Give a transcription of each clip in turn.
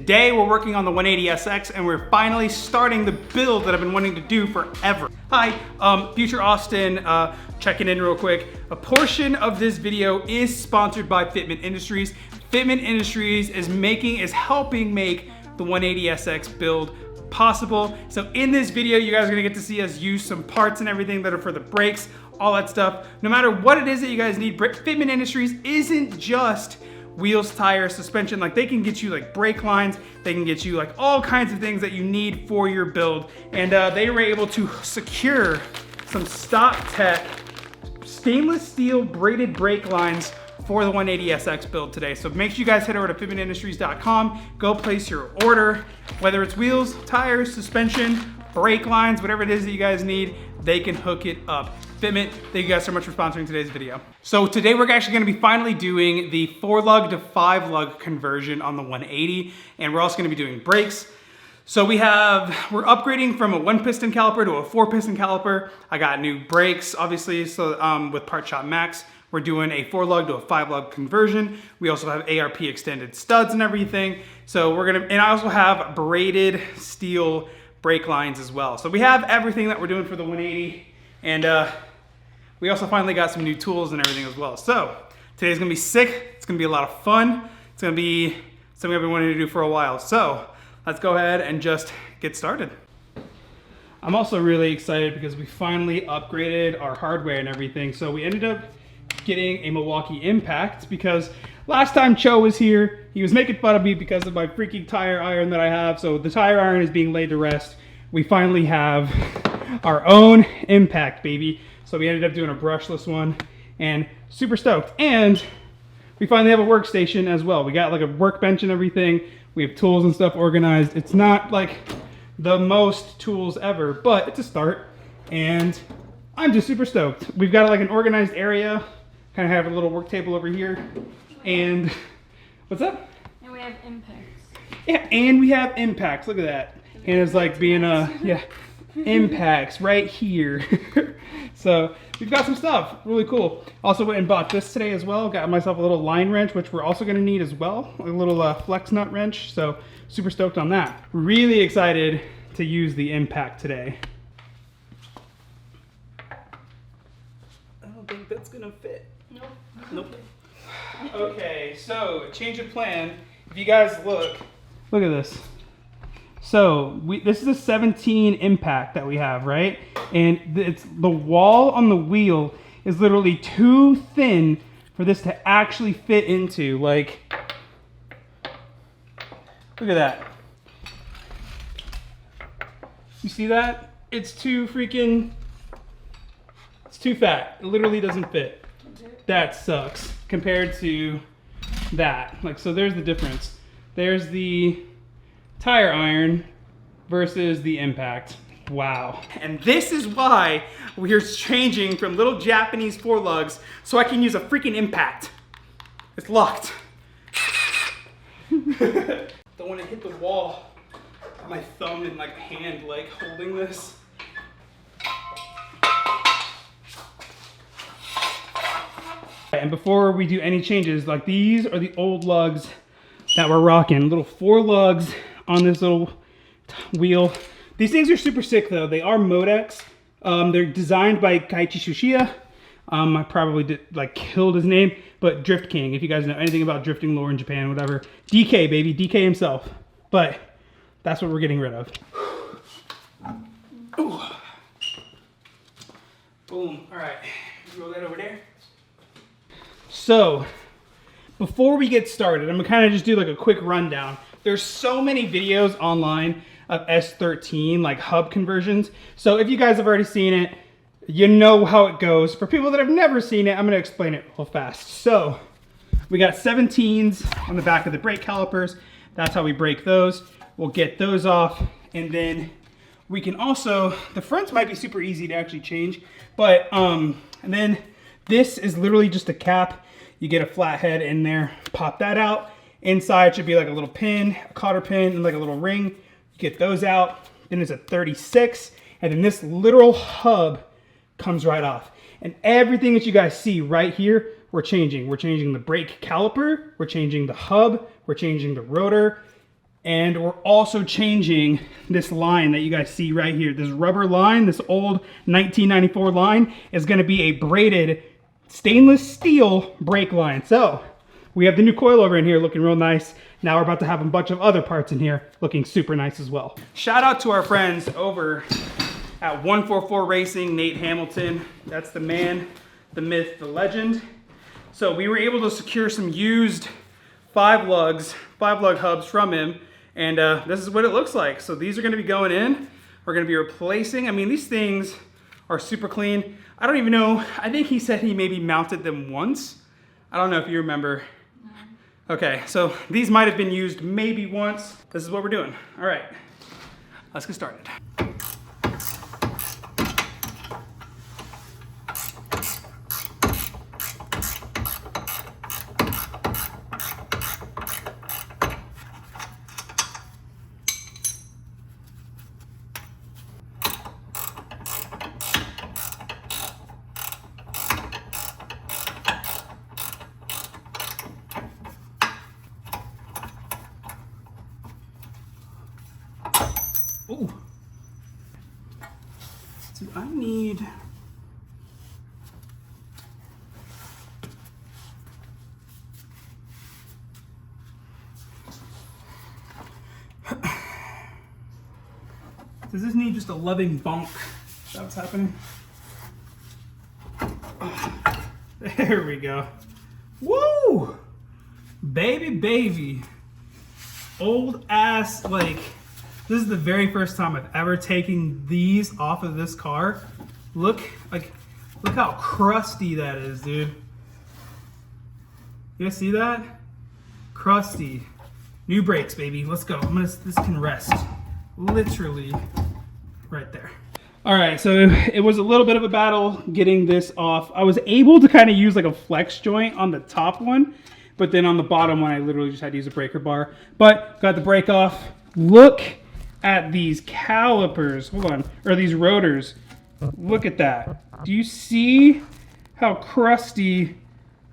Today we're working on the 180SX and we're finally starting the build that I've been wanting to do forever. Hi, Future Austin, checking in real quick. A portion of this video is sponsored by Fitment Industries. Fitment Industries is helping make the 180SX build possible. So in this video, you guys are gonna get to see us use some parts and everything that are for the brakes, all that stuff. No matter what it is that you guys need, Fitment Industries isn't just wheels, tires, suspension. Like, they can get you like brake lines, they can get you like all kinds of things that you need for your build. And they were able to secure some stock tech stainless steel braided brake lines for the 180SX build today. So make sure you guys head over to fitmentindustries.com, go place your order. Whether it's wheels, tires, suspension, brake lines, whatever it is that you guys need, they can hook it up. Fitment, thank you guys so much for sponsoring today's video. So today we're actually gonna be finally doing the 4-lug to 5-lug conversion on the 180, and we're also gonna be doing brakes. So we're upgrading from a 1-piston caliper to a 4-piston caliper. I got new brakes, obviously, so with Part Shop Max. We're doing a 4-lug to a 5-lug conversion. We also have ARP extended studs and everything. So and I also have braided steel brake lines as well. So we have everything that we're doing for the 180, and we also finally got some new tools and everything as well. So today's gonna be sick. It's gonna be a lot of fun. It's gonna be something I've been wanting to do for a while. So let's go ahead and just get started. I'm also really excited because we finally upgraded our hardware and everything. So we ended up getting a Milwaukee Impact because last time Cho was here, he was making fun of me because of my freaking tire iron that I have. So the tire iron is being laid to rest. We finally have our own Impact, baby. So we ended up doing a brushless one and super stoked. And we finally have a workstation as well. We got like a workbench and everything. We have tools and stuff organized. It's not like the most tools ever, but it's a start. And I'm just super stoked. We've got like an organized area. Kind of have a little work table over here. And what's up? And we have impacts. Yeah, and we have impacts. Look at that. And it's like being impacts right here. So we've got some stuff. Really cool. Also went and bought this today as well. Got myself a little line wrench, which we're also going to need as well. A little flex nut wrench. So super stoked on that. Really excited to use the Impact today. I don't think that's going to fit. Nope. Okay, so change of plan. If you guys look at this. So this is a 17 Impact that we have, right? And the wall on the wheel is literally too thin for this to actually fit into. Like, look at that. You see that? It's too fat. It literally doesn't fit. That sucks compared to that. Like, so there's the difference. There's the tire iron versus the Impact. Wow. And this is why we're changing from little Japanese 4-lugs so I can use a freaking Impact. It's locked. Don't want to hit the wall. Got my thumb and like hand like holding this. And before we do any changes, like, these are the old lugs that we're rocking. Little 4 lugs on this little wheel. These things are super sick though. They are Modex. They're designed by Kaiichi Tsuchiya. I probably killed his name, but Drift King, if you guys know anything about drifting lore in Japan, whatever. DK, baby, DK himself. But that's what we're getting rid of. Ooh. Boom, all right, roll that over there. So, before we get started, I'm gonna kind of just do like a quick rundown. There's so many videos online of S13, like hub conversions. So if you guys have already seen it, you know how it goes. For people that have never seen it, I'm gonna explain it real fast. So, we got 17s on the back of the brake calipers. That's how we break those. We'll get those off, and then we can also, the fronts might be super easy to actually change, but, and then this is literally just a cap. You get a flat head in there, pop that out. Inside should be like a little pin, a cotter pin, and like a little ring. You get those out. Then it's a 36, and then this literal hub comes right off. And everything that you guys see right here, we're changing. We're changing the brake caliper, we're changing the hub, we're changing the rotor, And we're also changing this line that you guys see right here. This rubber line, this old 1994 line, is gonna be a braided stainless steel brake line. So we have the new coilover in here looking real nice. Now we're about to have a bunch of other parts in here looking super nice as well. Shout out to our friends over at 144 Racing, Nate Hamilton. That's the man, the myth, the legend. So we were able to secure some used 5-lug hubs from him. And this is what it looks like. So these are gonna be going in. We're gonna be replacing. I mean, these things are super clean. I don't even know. I think he said he maybe mounted them once. I don't know if you remember. No. Okay, so these might have been used maybe once. This is what we're doing. All right, let's get started. Ooh. So I need... Does this need just a loving bonk? Is that what's happening? Oh, there we go. Woo! Baby. Old ass, like... This is the very first time I've ever taken these off of this car. Look how crusty that is, dude. You guys see that? Crusty. New brakes, baby. Let's go. This can rest. Literally right there. All right, so it was a little bit of a battle getting this off. I was able to kind of use like a flex joint on the top one, but then on the bottom one, I literally just had to use a breaker bar. But got the brake off. Look at these calipers, hold on, or these rotors. Look at that. Do you see how crusty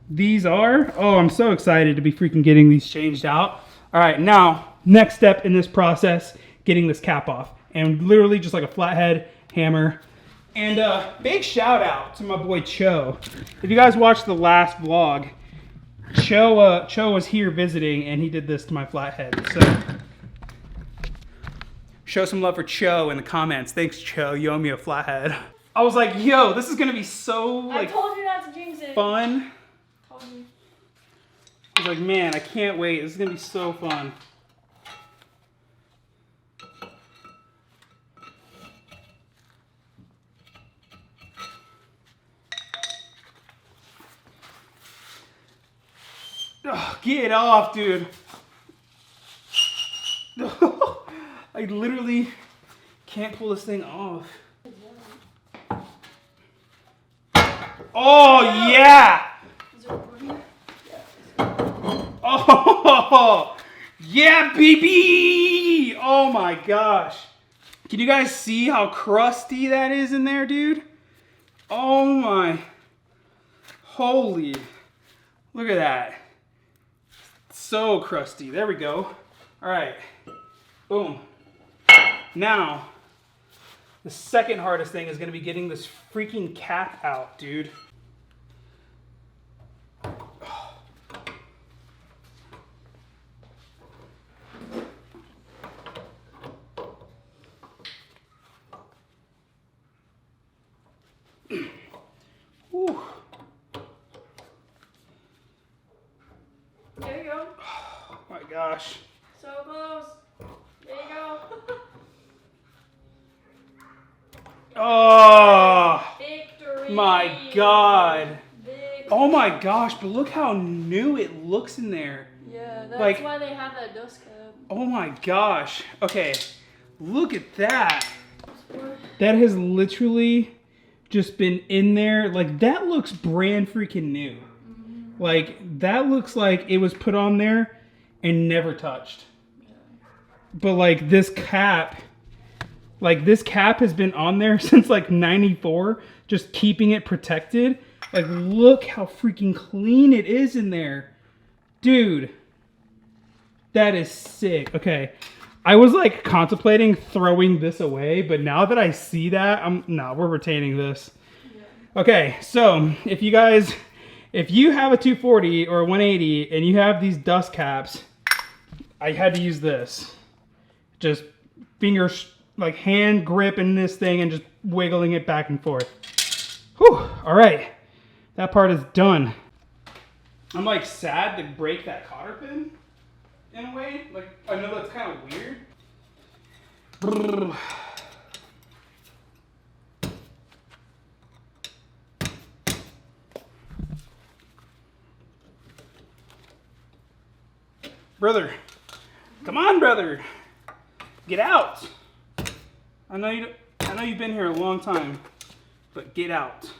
these are? Oh, I'm so excited to be freaking getting these changed out. All right, now, next step in this process, getting this cap off. And literally just like a flathead hammer. And big shout out to my boy Cho. If you guys watched the last vlog, Cho was here visiting and he did this to my flathead. So show some love for Cho in the comments. Thanks, Cho. You owe me a flathead. I was like, yo, this is gonna be so like I told you not to jinx it. Fun. Told you. I was like, man, I can't wait. This is gonna be so fun. Oh, get off, dude. I literally can't pull this thing off. Oh, yeah! Oh, yeah, baby! Oh my gosh. Can you guys see how crusty that is in there, dude? Oh my. Holy. Look at that. So crusty. There we go. All right. Boom. Now, the second hardest thing is going to be getting this freaking cap out, dude. Whew. There you go. Oh my gosh. So close. There you go. Oh, Victory. my God. Victory. Oh my gosh, but look how new it looks in there. Yeah, that's Like, why they have that dust cap. Oh my gosh. Okay, look at that. That has literally just been in there. Like, that looks brand freaking new. Mm-hmm. Like, that looks like it was put on there and never touched. Yeah. But like this cap has been on there since like 94, just keeping it protected. Like, look how freaking clean it is in there. Dude. That is sick. Okay. I was like contemplating throwing this away, but now that I see that, no, we're retaining this. Yeah. Okay, so if you have a 240 or a 180 and you have these dust caps, I had to use this. Just fingers, like hand gripping this thing and just wiggling it back and forth. Whew, all right. That part is done. I'm like sad to break that cotter pin. In a way, like, I know that's kind of weird. Brother, come on, brother, get out. I know you've been here a long time, but get out.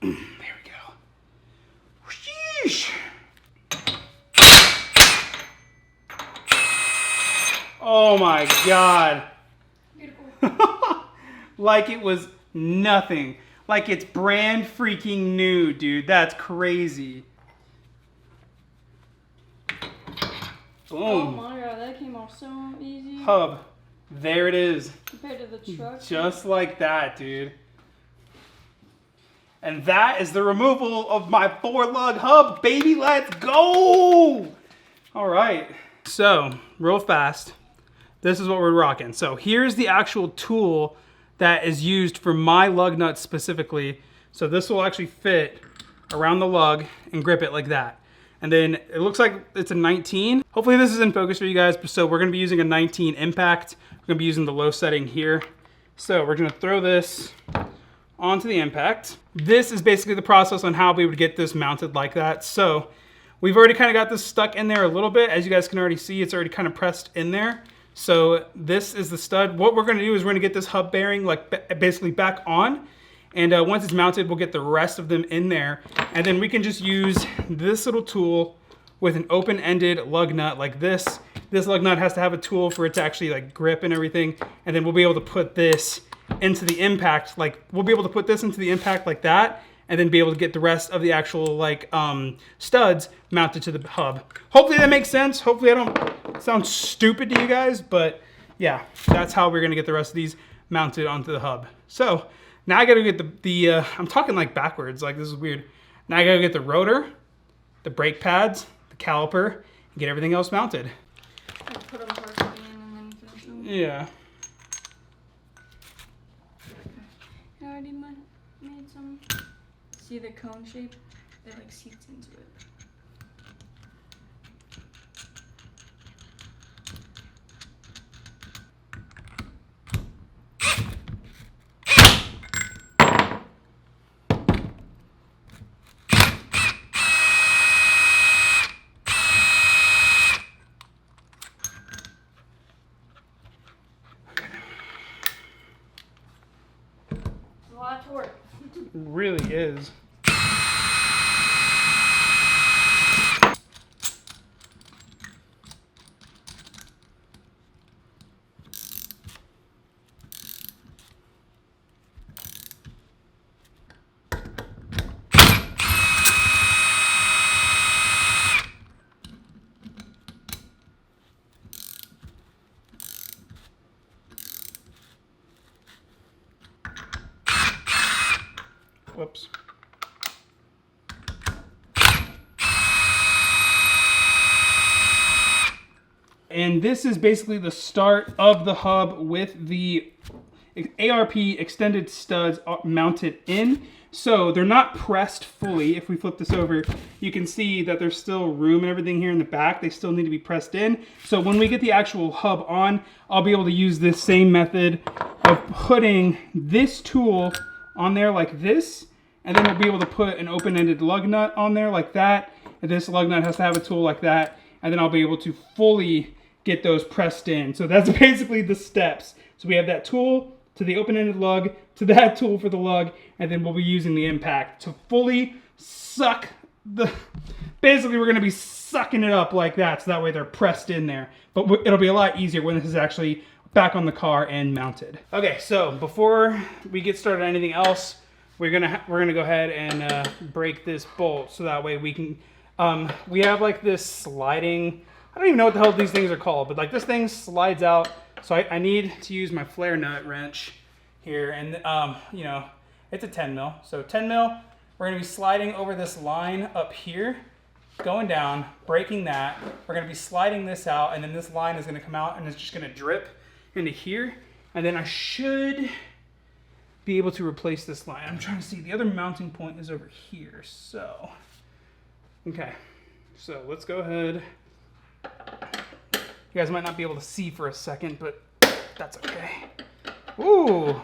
There we go. Sheesh. Oh my God. Like it was nothing. Like it's brand freaking new, dude. That's crazy. Boom. Oh my God, that came off so easy. Hub. There it is. Compared to the truck. Just like that, dude. And that is the removal of my 4-lug hub, baby. Let's go. All right. So, real fast, this is what we're rocking. So here's the actual tool that is used for my lug nuts specifically. So this will actually fit around the lug and grip it like that. And then it looks like it's a 19. Hopefully this is in focus for you guys. So we're gonna be using a 19 impact. We're gonna be using the low setting here. So we're gonna throw this onto the impact. This is basically the process on how we would get this mounted like that. So we've already kind of got this stuck in there a little bit. As you guys can already see, it's already kind of pressed in there. So this is the stud. What we're gonna do is we're gonna get this hub bearing like basically back on. And once it's mounted, we'll get the rest of them in there. And then we can just use this little tool with an open-ended lug nut like this. This lug nut has to have a tool for it to actually like grip and everything. And then we'll be able to put this into the impact, like we'll be able to put this into the impact like that, and then be able to get the rest of the actual like studs mounted to the hub. Hopefully that makes sense. Hopefully I don't sound stupid to you guys, but yeah, that's how we're gonna get the rest of these mounted onto the hub. So now I gotta get the I'm talking like backwards, like this is weird. Now I gotta get the rotor, the brake pads, the caliper, and get everything else mounted. I'll put them partially in and then finish them. Yeah. I already made some. See the cone shape? It like seats into it. A lot of torque. It really is. Whoops. And this is basically the start of the hub with the ARP extended studs mounted in. So they're not pressed fully. If we flip this over, you can see that there's still room and everything here in the back. They still need to be pressed in. So when we get the actual hub on, I'll be able to use this same method of putting this tool on there like this, and then we'll be able to put an open-ended lug nut on there like that, and this lug nut has to have a tool like that, and then I'll be able to fully get those pressed in. So that's basically the steps. So we have that tool to the open-ended lug, to that tool for the lug, and then we'll be using the impact to fully suck the, basically we're gonna be sucking it up like that, so that way they're pressed in there. But it'll be a lot easier when this is actually back on the car and mounted. Okay, so before we get started on anything else, we're gonna go ahead and break this bolt so that way we can. We have like this sliding. I don't even know what the hell these things are called, but like this thing slides out. So I need to use my flare nut wrench here, and you know, it's a 10 mil. So 10 mil. We're gonna be sliding over this line up here, going down, breaking that. We're gonna be sliding this out, and then this line is gonna come out, and it's just gonna drip into here, and then I should be able to replace this line. I'm trying to see, the other mounting point is over here, so. Okay, so let's go ahead. You guys might not be able to see for a second, but that's okay. Ooh.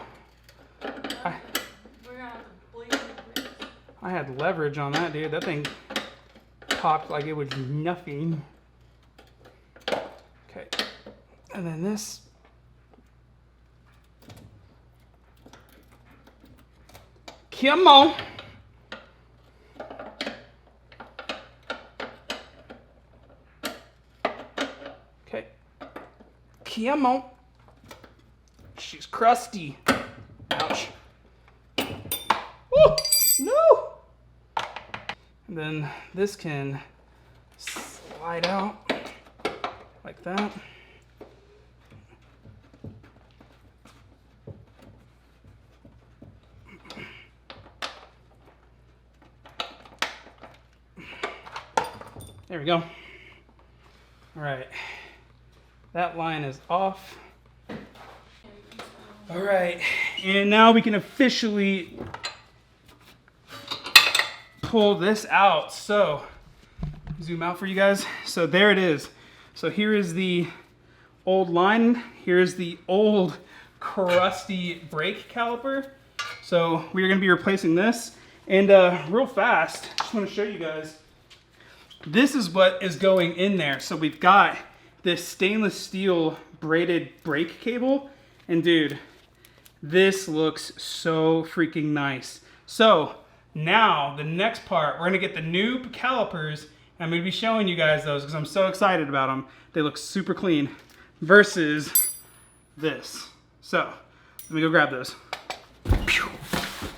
I had leverage on that, dude. That thing popped like it was nothing. Okay, and then this. Come on. Okay. Come on. She's crusty. Ouch. Woo! No! And then this can slide out like that. There we go. All right, that line is off. All right, and now we can officially pull this out. So, zoom out for you guys. So there it is. So here is the old line. Here's the old crusty brake caliper. So we're gonna be replacing this. And real fast, just wanna show you guys. This is what is going in there. So we've got this stainless steel braided brake cable. And dude, this looks so freaking nice. So now the next part, we're gonna get the new calipers. I'm gonna be showing you guys those because I'm so excited about them. They look super clean versus this. So let me go grab those.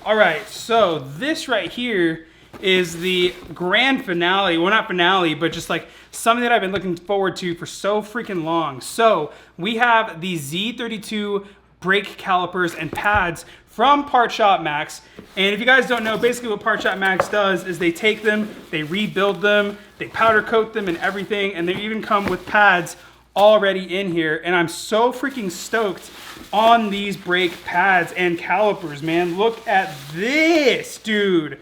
All right, so this right here is the grand finale. Well, not finale, but just like something that I've been looking forward to for so freaking long. So we have the Z32 brake calipers and pads from Part Shop Max. And if you guys don't know, basically what Part Shop Max does is they take them, they rebuild them, they powder coat them and everything, and they even come with pads already in here. And I'm so freaking stoked on these brake pads and calipers, man. Look at this, dude.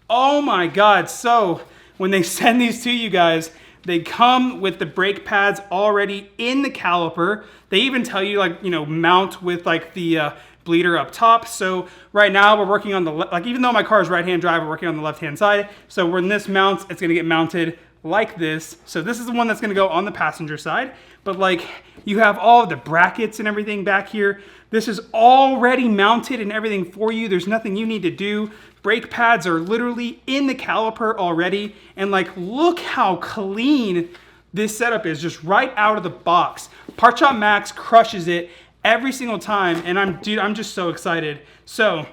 Oh my God. So when they send these to you guys, they come with the brake pads already in the caliper. They even tell you, like, you know, mount with like the bleeder up top. So right now we're working on the, like, even though my car is right-hand drive, we're working on the left-hand side. So when this mounts, it's gonna get mounted like this. So this is the one that's gonna go on the passenger side. But like, you have all of the brackets and everything back here. This is already mounted and everything for you. There's nothing you need to do. Brake pads are literally in the caliper already. And like, look how clean this setup is, just right out of the box. Part Shop Max crushes it every single time. And I'm just so excited. So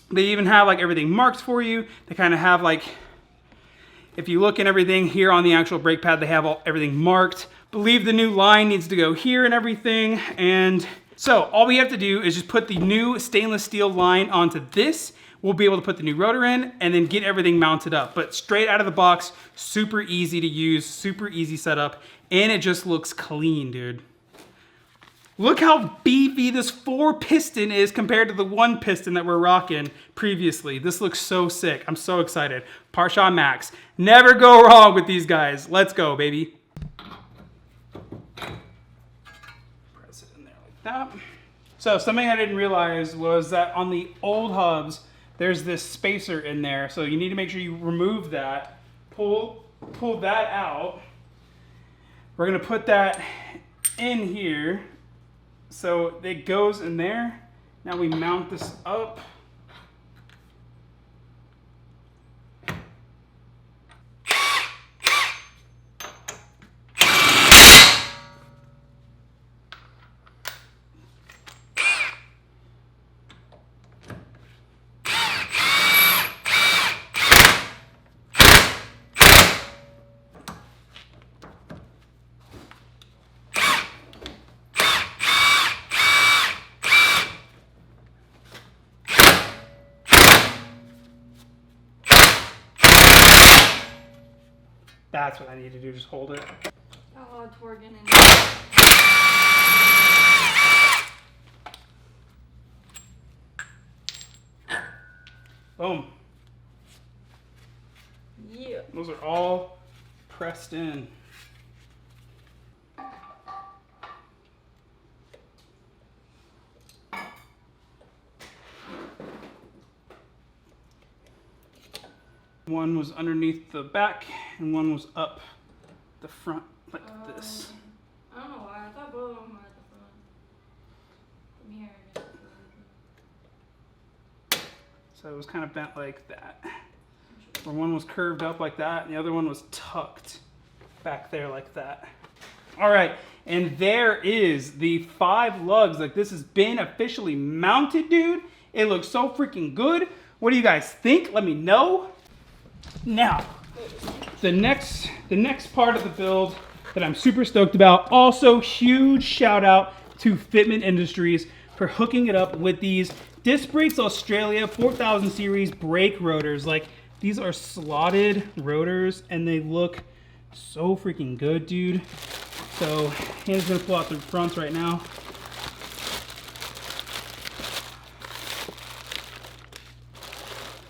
they even have like everything marked for you. They kind of have like, if you look at everything here on the actual brake pad, they have everything marked. Believe the new line needs to go here and everything. And so all we have to do is just put the new stainless steel line onto this. We'll be able to put the new rotor in and then get everything mounted up. But straight out of the box, super easy to use, super easy setup, and it just looks clean, dude. Look how beefy this 4-piston is compared to the 1 piston that we're rocking previously. This looks so sick. I'm so excited. Part Shop Max. Never go wrong with these guys. Let's go, baby. Press it in there like that. So something I didn't realize was that on the old hubs, there's this spacer in there. So you need to make sure you remove that. Pull that out. We're gonna put that in here. So it goes in there. Now we mount this up. That's what I need to do, just hold it. Oh, Torgan and Boom. yeah. Those are all pressed in. One was underneath the back and one was up the front like this. I don't know why. I thought both of them were at the front. From here. So it was kind of bent like that. Where one was curved up like that and the other one was tucked back there like that. All right, and there is the 5 lugs. Like, this has been officially mounted, dude. It looks so freaking good. What do you guys think? Let me know. Now, the next part of the build that I'm super stoked about, also huge shout out to Fitment Industries for hooking it up with these Disc Brakes Australia 4000 series brake rotors. Like, these are slotted rotors and they look so freaking good, dude. So, Hannah's gonna pull out the fronts right now.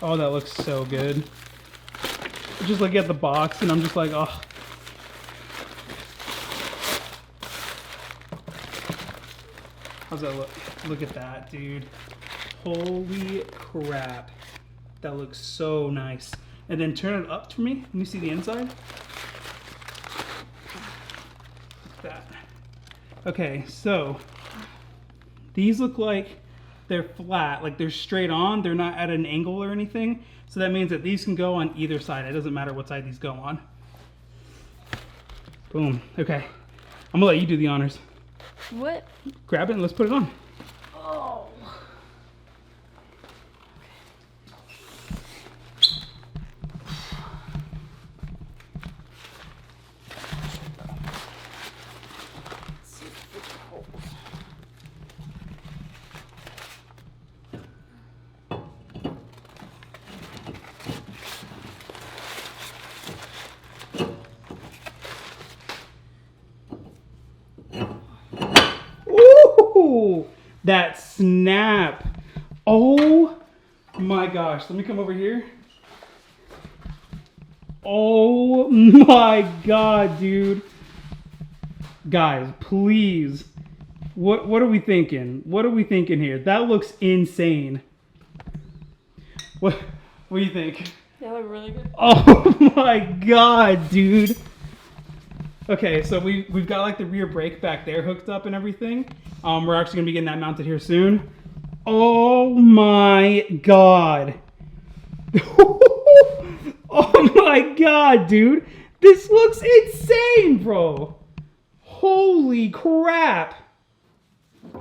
Oh, that looks so good. Just looking at the box and I'm just like, oh. How's that look? Look at that, dude. Holy crap. That looks so nice. And then turn it up for me. Let me see the inside. Like that. Okay, so these look like they're flat, like they're straight on. They're not at an angle or anything. So that means that these can go on either side. It doesn't matter what side these go on. Boom. Okay. I'm gonna let you do the honors. What? Grab it and let's put it on. Oh. Ooh, that snap. Oh my gosh. Let me come over here. Oh my god, dude. Guys, please. What are we thinking? What are we thinking here? That looks insane. What do you think? They look really good. Oh my god, dude. Okay, so we've got like the rear brake back there hooked up and everything. We're actually gonna be getting that mounted here soon. Oh my god. Oh my god, dude. This looks insane, bro. Holy crap. My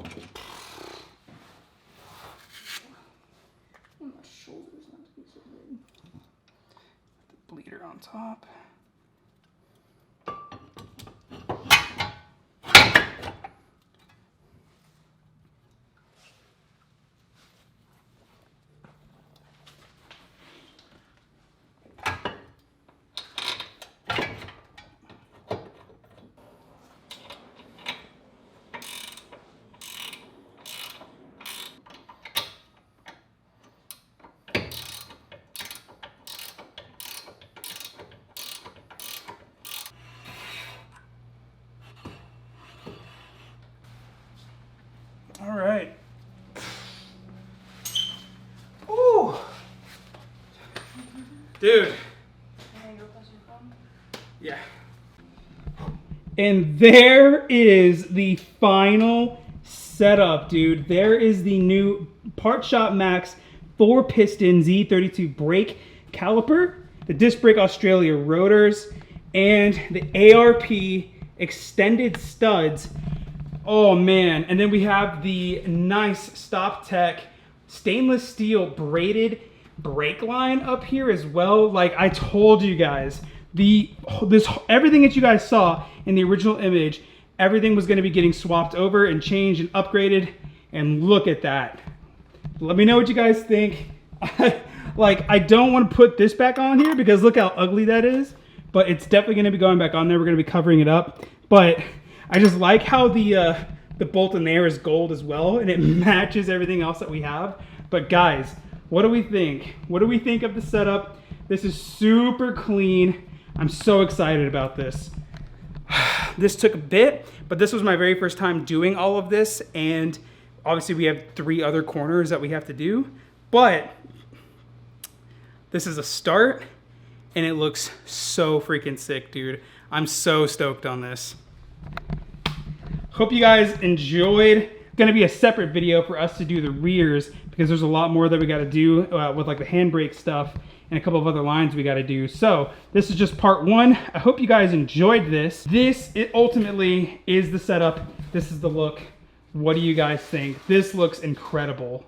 shoulder's not so good. The bleeder on top. All right. Ooh. Dude. Yeah. And there is the final setup, dude. There is the new Part Shop Max 4-piston Z32 brake caliper, the Disc Brake Australia rotors, and the ARP extended studs. Oh man, and then we have the nice Stop Tech stainless steel braided brake line up here as well. Like I told you guys, everything that you guys saw in the original image, everything was going to be getting swapped over and changed and upgraded. And look at that. Let me know what you guys think. Like, I don't want to put this back on here because look how ugly that is. but it's definitely gonna be going back on there. We're gonna be covering it up. But I just like how the bolt in there is gold as well, and it matches everything else that we have. But guys, what do we think? What do we think of the setup? This is super clean. I'm so excited about this. This took a bit, but this was my very first time doing all of this, and obviously we have 3 other corners that we have to do, but this is a start, and it looks so freaking sick, dude. I'm so stoked on this. Hope you guys enjoyed. Gonna be a separate video for us to do the rears because there's a lot more that we gotta do with like the handbrake stuff and a couple of other lines we gotta do. So this is just part 1. I hope you guys enjoyed this. It ultimately is the setup. This is the look. What do you guys think? This looks incredible.